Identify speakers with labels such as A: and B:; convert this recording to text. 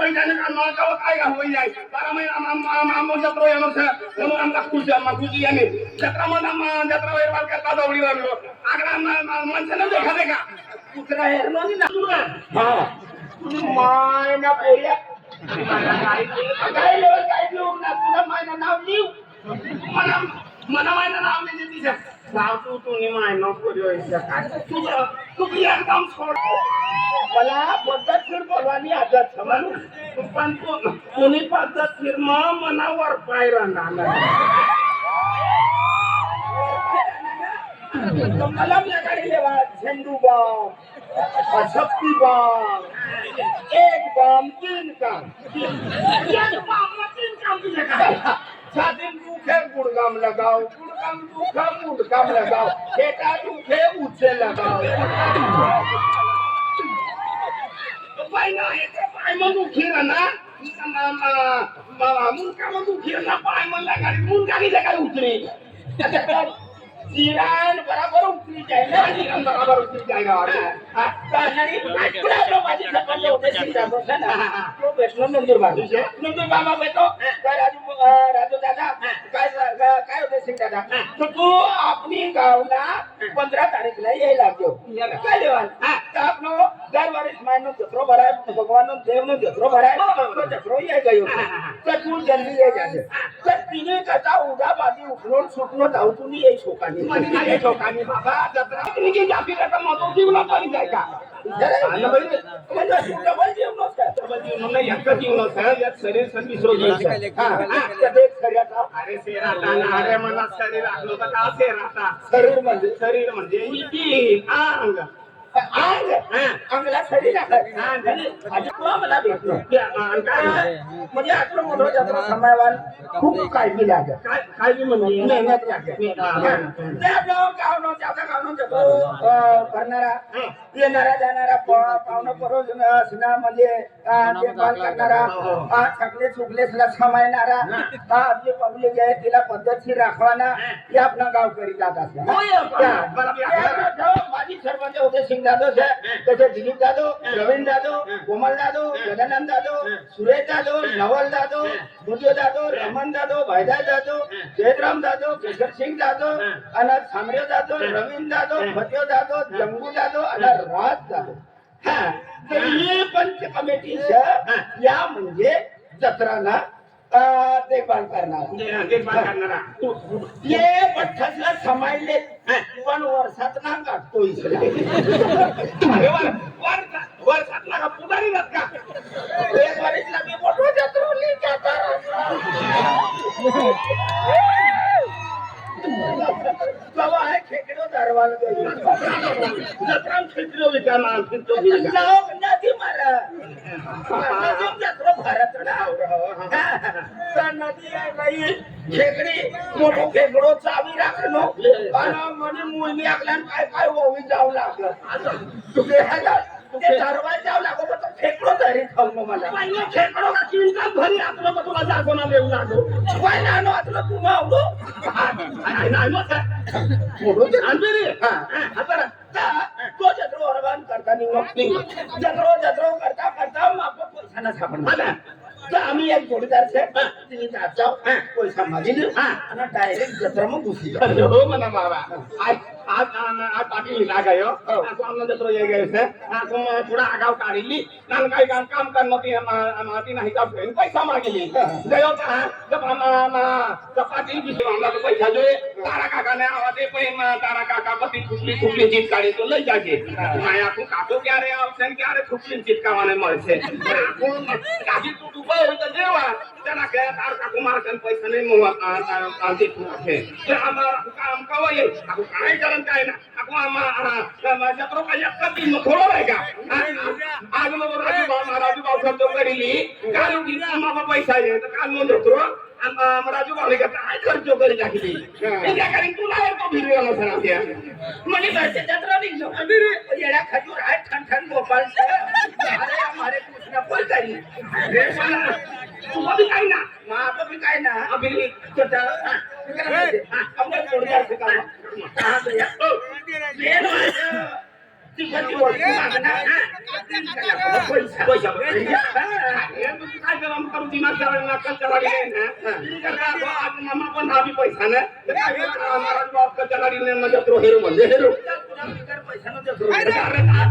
A: पैशाने गाव काय घालवून जाय 12 महिना जत्रा येणार म्हणून आमचा खुशी याने जत्रामध्ये जत्रा व्यवहार करता दौडी लागलो आग्रा माणसानं देखाले का कुत्रा हेरलो ना तुला हा माय ना बोलल्या काय लेवल काय लिहू ना तुला मायना नाव लिहू मला मायना नाव लिहिते तिच्या नाव तू मायना बोलू काय तू एकदम सोड मला पद्धतशीर बोलवानी आदत समज पण कोणी पद्धतशीर मनावर पाय राहणार मला गाडी लेवा झेंडू बॉम्ब शक्ती बॉम्ब एक बॉम्ब 3 काम छातीम दुखे गुड़गाम लगाओ गुड़गाम दुखा गुड़गाम लगाओ बेटा दुखे उसे लगाओ पाय ना पाय मग उखीर ना मुंडका मग उखीर ना पाय मला गाडी मुंडका की काय उतरी जीरान बराबर उतरी जाएगा जीरान बराबर उतरी जाएगा आता नाही आपला माझी सपन होते सिंधा बसा ना तो वैष्णव नंदुर बाबा बेटो काय राजू दादा काय होते सिंधा दादा तो तू अपनी गावला 15 तारीखला यायला लागतो काय लेवाल आपनो दर वर्ष मायनो जत्रो भराय भगवान देवनो जत्रो भराय तो जत्रो ये गयो तर तू जल्दी ये जाजे तर तिने कथा उदा बाजी उठलोन सुटलो जाऊ तुम्ही ये शोकानी मनी नाही शोकानी बाबा जत्रा की जाफी का मतो जीवना तरी जाय का आणि म्हणजे डबल जीवन नाही एक जीवन सर एक शरीर संविसरो ते शरीराचा अरे शरीराचा अरे मला शरीर राखलो तर का शरीर म्हणजे इती अंग अंगला शरीर आहे मला भेटलो म्हणजे आता मोठं जत्रा समायवान खूप काळजी लागत काळजी म्हणजे मेहनत लागते ते आपलं गावनो जत्रा करणारा येणारा जाणारा पाहुणं परोजन असणं म्हणजे देखभाल करणारा सगळे चुकलेसला समायणारा आपली पब्लिक आहे तिला पद्धतशीर राखवाना हे आपला गाव करीत जात असतात माझी सरपंच होते सिंग जाधव त्याचे दिलीप जाधव प्रवीण जाधव कोमल जाधव गजानन जाधव सुरेश जाधव नवल जाधव भुजो जाधव रमन जाधव भाईदास जाधव जयराम जाधव केशर सिंग जाधव आणि सामरेव जाधव रवीन जाधव भत्यो जाधव जंगू जाधव आणि राज जाधव तर ही पंच कमिटी या म्हणजे जत्राना देखभाल करणारा ये पठ्ठसला समायले पण वर्षात ना काढतो वर्षात ना पुढारी नसत का एक वर्षला मी मोठं जत्रोली बाबा आहे खेकडो दरवाल जत्रा खेकडो विचारना नदी मारा जत्रा भारत नदी आहे बाई खेकडी मोठो खेकडो चावी राखणो आणि म्हणजे मुलगी आकल्यान काय ओवी जाऊ लागलं ते दरवाज जाऊ लागो पण तो खेकडो तरी खाऊ मला पहिले खेकडो चिंता भरी आपलं मग तुला जागोना देऊ लागो काय नानो आतलं तू मावलो नाही मग मोठो आणते रे आता तो जत्रो ऑर्गन करता नाही जत्रो करता माप पैसा ना सापडला तर आम्ही एक जोडीदार तुम्ही जाओ पैसा मागितले आणि डायरेक्ट जत्रा मग घुसी हो म्हणा बाबा आज पाठी लागायो आम्हाला जत्रा ये गए से थोड़ा आगाव काढली नान काही काम करणार ती नाही का पैसा मागितली गयो जब पाठी आम्हाला पैसा जो तारा काका ने आवाजे पण तारा काका पति खुपली चीज काढी तो लई जागे माया को काको क्या रे ऑप्शन क्या रे खुपली चीज कावाने મળશે काजी तू डुबा होता जेवा त्याला काय तार काको मारकन पैसा नाही मग आंती ठोके ते आम्हाला काम कवाय आपण काय करन काय ना आपण जत्रो का एक दिन थोडा आहे का आज मग राजू भाऊ शब्द करीली काल की आम्हाला पैसा आहे तर काल म्हणतो जत्रो राजू भाऊ का काय खर्च करी टाकली त्या कारण तुला तो भिडलो नसला त्या म्हणजे घरच्या जत्रा निघलो अरे येडा खजूर आहे ठण गोपाल अरे हमारे कुछ ना बोल करी रे मला तू भी काय ना मां भी काय ना अभी छोटा आपण जोडदार से काम हां भैया ये ती कोणती वस्तू मागणार पैसा पैसा हे तुम्ही काय करा करू दिमाग करायला नाका चलाडी मामा पण हा बी पैसा ना महाराज चलाडी मध्ये हेरू म्हणजे हेरू पैसा न